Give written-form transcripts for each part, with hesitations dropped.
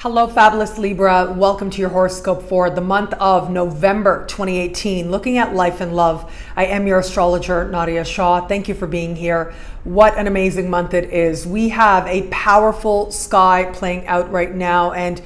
Hello, Fabulous Libra. Welcome to your horoscope for the month of November 2018. Looking at life and love. I am your astrologer, Nadiya Shah. Thank you for being here. What an amazing month it is. We have a powerful sky playing out right now, and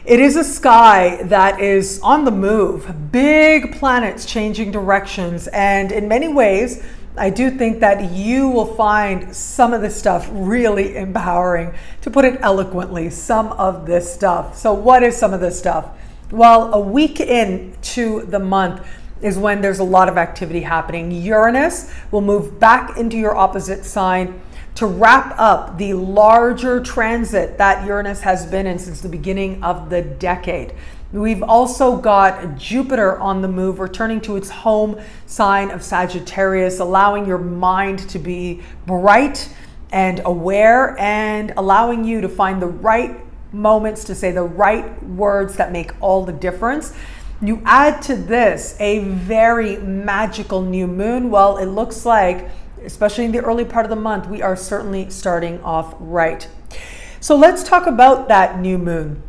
it is a sky that is on the move. Big planets changing directions, and in many ways, I do think that you will find some of this stuff really empowering, to put it eloquently, some of this stuff. So what is some of this stuff? Well, a week into the month is when there's a lot of activity happening. Uranus will move back into your opposite sign to wrap up the larger transit that Uranus has been in since the beginning of the decade. We've also got Jupiter on the move, returning to its home sign of Sagittarius, allowing your mind to be bright and aware and allowing you to find the right moments to say the right words that make all the difference. You add to this a very magical new moon. Well, it looks like, especially in the early part of the month, we are certainly starting off right. So let's talk about that new moon.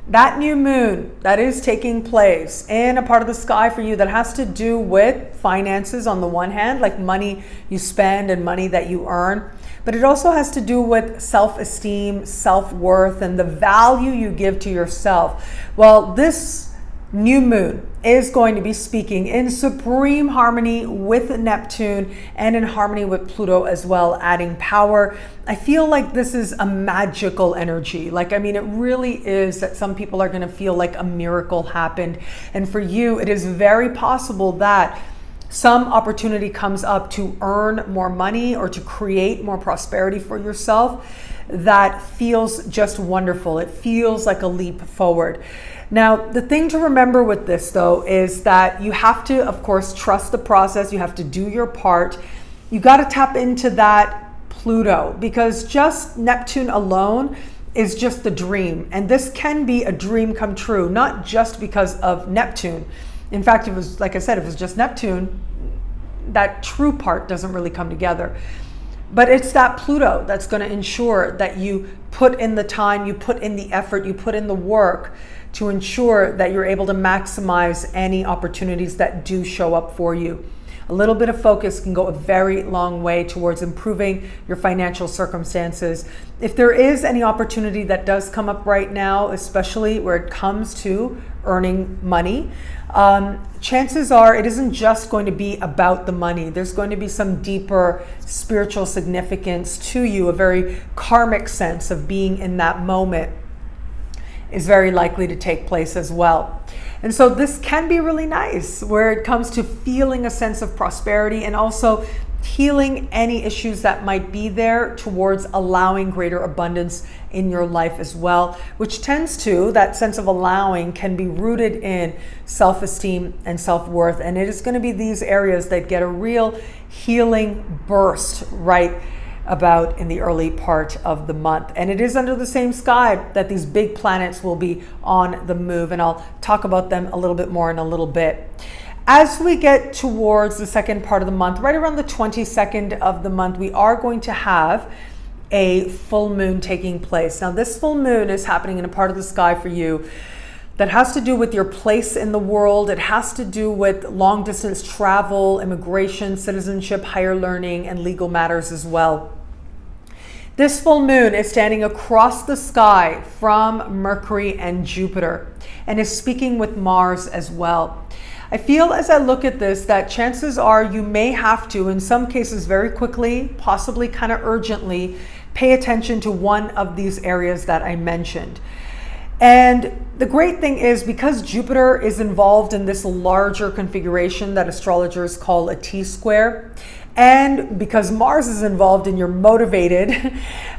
That new moon that is taking place in a part of the sky for you that has to do with finances on the one hand, like money you spend and money that you earn, but it also has to do with self-esteem, self-worth, and the value you give to yourself. Well, this new moon is going to be speaking in supreme harmony with Neptune and in harmony with Pluto as well, adding power. I feel like this is a magical energy. It really is that some people are going to feel like a miracle happened. And for you, it is very possible that some opportunity comes up to earn more money or to create more prosperity for yourself that feels just wonderful. It feels like a leap forward. Now, the thing to remember with this, though, is that you have to, of course, trust the process. You have to do your part. You got to tap into that Pluto, because just Neptune alone is just the dream. And this can be a dream come true, not just because of Neptune. In fact, it was, like I said, if it was just Neptune, that true part doesn't really come together. But it's that Pluto that's going to ensure that you put in the time, you put in the effort, you put in the work to ensure that you're able to maximize any opportunities that do show up for you. A little bit of focus can go a very long way towards improving your financial circumstances. If there is any opportunity that does come up right now, especially where it comes to earning money, chances are it isn't just going to be about the money. There's going to be some deeper spiritual significance to you. A very karmic sense of being in that moment is very likely to take place as well. And so this can be really nice where it comes to feeling a sense of prosperity and also healing any issues that might be there towards allowing greater abundance in your life as well, which tends to, that sense of allowing can be rooted in self-esteem and self-worth. And it is going to be these areas that get a real healing burst right about in the early part of the month. And it is under the same sky that these big planets will be on the move. And I'll talk about them a little bit more in a little bit. As we get towards the second part of the month, right around the 22nd of the month, we are going to have a full moon taking place. Now, this full moon is happening in a part of the sky for you that has to do with your place in the world. It has to do with long distance travel, immigration, citizenship, higher learning, and legal matters as well. This full moon is standing across the sky from Mercury and Jupiter and is speaking with Mars as well. I feel as I look at this that chances are you may have to, in some cases very quickly, possibly kind of urgently, pay attention to one of these areas that I mentioned. And the great thing is, because Jupiter is involved in this larger configuration that astrologers call a T-square, and because Mars is involved and you're motivated,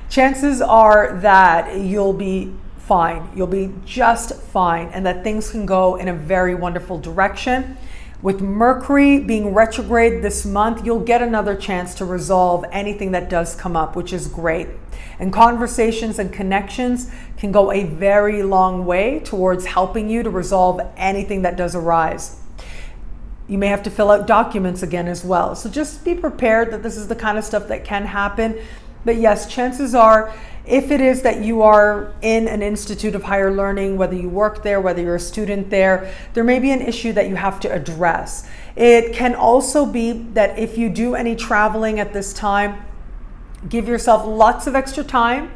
chances are that you'll be fine. You'll be just fine, and that things can go in a very wonderful direction. With Mercury being retrograde this month, you'll get another chance to resolve anything that does come up, which is great. And conversations and connections can go a very long way towards helping you to resolve anything that does arise. You may have to fill out documents again as well. So just be prepared that this is the kind of stuff that can happen. But yes, chances are, if it is that you are in an institute of higher learning, whether you work there, whether you're a student there, there may be an issue that you have to address. It can also be that if you do any traveling at this time, give yourself lots of extra time.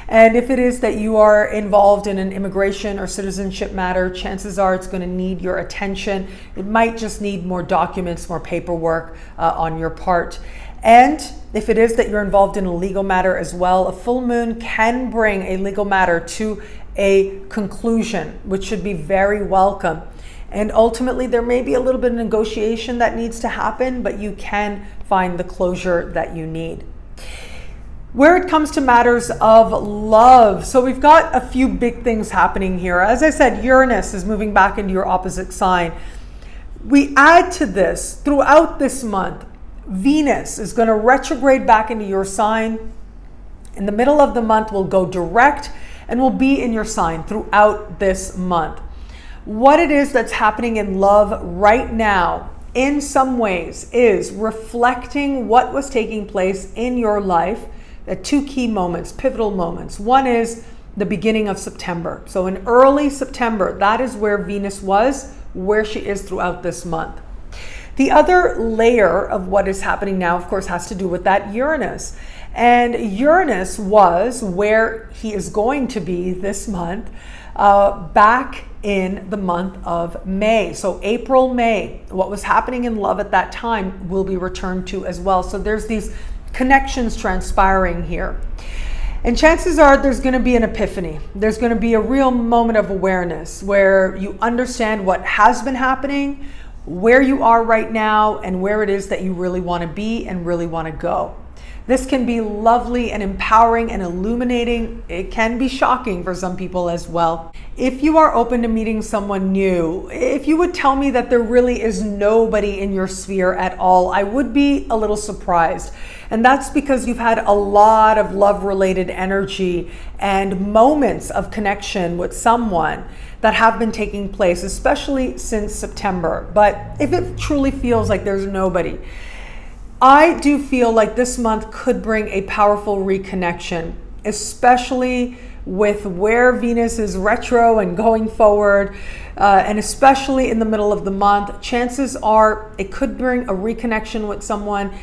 And if it is that you are involved in an immigration or citizenship matter, chances are it's going to need your attention. It might just need more documents, more paperwork on your part. And if it is that you're involved in a legal matter as well, a full moon can bring a legal matter to a conclusion, which should be very welcome. And ultimately, there may be a little bit of negotiation that needs to happen, but you can find the closure that you need. Where it comes to matters of love, so we've got a few big things happening here. As I said, Uranus is moving back into your opposite sign. We add to this, throughout this month, Venus is going to retrograde back into your sign. In the middle of the month, will go direct and will be in your sign throughout this month. What it is that's happening in love right now, in some ways, is reflecting what was taking place in your life at two key moments, pivotal moments. One is the beginning of September. So in early September, that is where Venus was, where she is throughout this month. The other layer of what is happening now, of course, has to do with that Uranus. And Uranus was where he is going to be this month, back in the month of May. So April, May, what was happening in love at that time will be returned to as well. So there's these connections transpiring here. And chances are there's going to be an epiphany. There's going to be a real moment of awareness where you understand what has been happening, where you are right now, and where it is that you really want to be and really want to go. This can be lovely and empowering and illuminating. It can be shocking for some people as well. If you are open to meeting someone new, if you would tell me that there really is nobody in your sphere at all, I would be a little surprised. And that's because you've had a lot of love-related energy and moments of connection with someone that have been taking place, especially since September. But if it truly feels like there's nobody, I do feel like this month could bring a powerful reconnection, especially with where Venus is retro and going forward, and especially in the middle of the month. Chances are it could bring a reconnection with someone,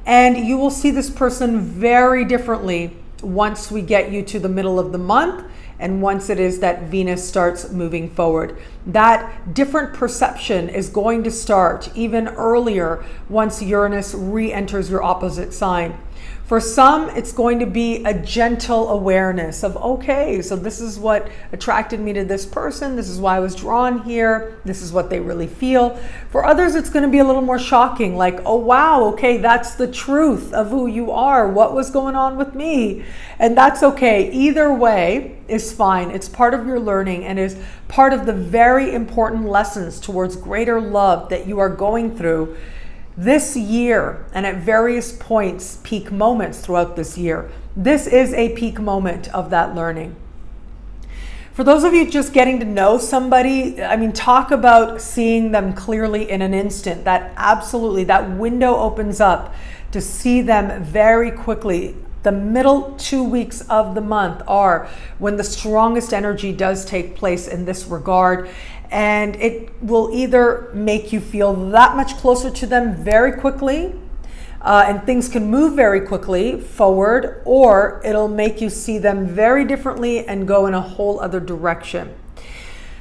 and you will see this person very differently once we get you to the middle of the month. And once it is that Venus starts moving forward, that different perception is going to start even earlier once Uranus re-enters your opposite sign. For some, it's going to be a gentle awareness of, okay, so this is what attracted me to this person. This is why I was drawn here. This is what they really feel. For others, it's going to be a little more shocking, like, oh, wow, okay, that's the truth of who you are. What was going on with me? And that's okay. Either way is fine. It's part of your learning and is part of the very important lessons towards greater love that you are going through this year, and at various points, peak moments throughout this year. This is a peak moment of that learning. For those of you just getting to know somebody, I mean, talk about seeing them clearly in an instant. That absolutely, that window opens up to see them very quickly. The middle 2 weeks of the month are when the strongest energy does take place in this regard. And it will either make you feel that much closer to them very quickly, and things can move very quickly forward, or it'll make you see them very differently and go in a whole other direction.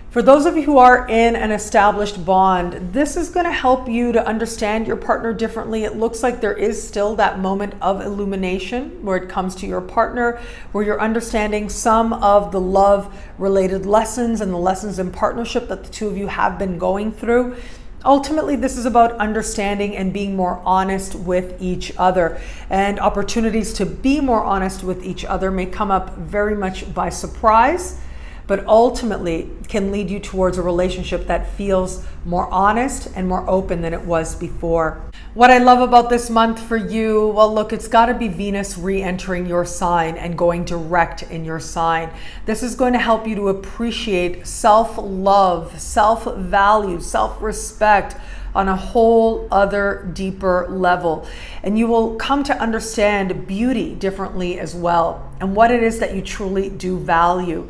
For those of you who are in an established bond, this is going to help you to understand your partner differently. It looks like there is still that moment of illumination where it comes to your partner, where you're understanding some of the love-related lessons and the lessons in partnership that the two of you have been going through. Ultimately, this is about understanding and being more honest with each other. And opportunities to be more honest with each other may come up very much by surprise, but ultimately can lead you towards a relationship that feels more honest and more open than it was before. What I love about this month for you, well, look, it's got to be Venus re-entering your sign and going direct in your sign. This is going to help you to appreciate self-love, self-value, self-respect, on a whole other deeper level. And you will come to understand beauty differently as well, and what it is that you truly do value.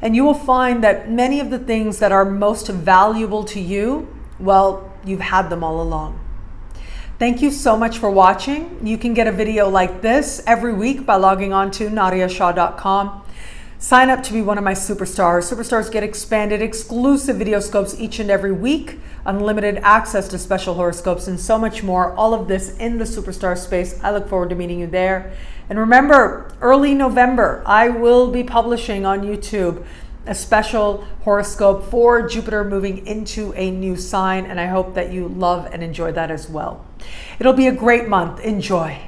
And you will find that many of the things that are most valuable to you, well, you've had them all along. Thank you so much for watching. You can get a video like this every week by logging on to nadiyashah.com. Sign up to be one of my superstars. Superstars get expanded exclusive video scopes each and every week, unlimited access to special horoscopes, and so much more. All of this in the superstar space. I look forward to meeting you there. And remember, early November, I will be publishing on YouTube a special horoscope for Jupiter moving into a new sign, and I hope that you love and enjoy that as well. It'll be a great month. Enjoy.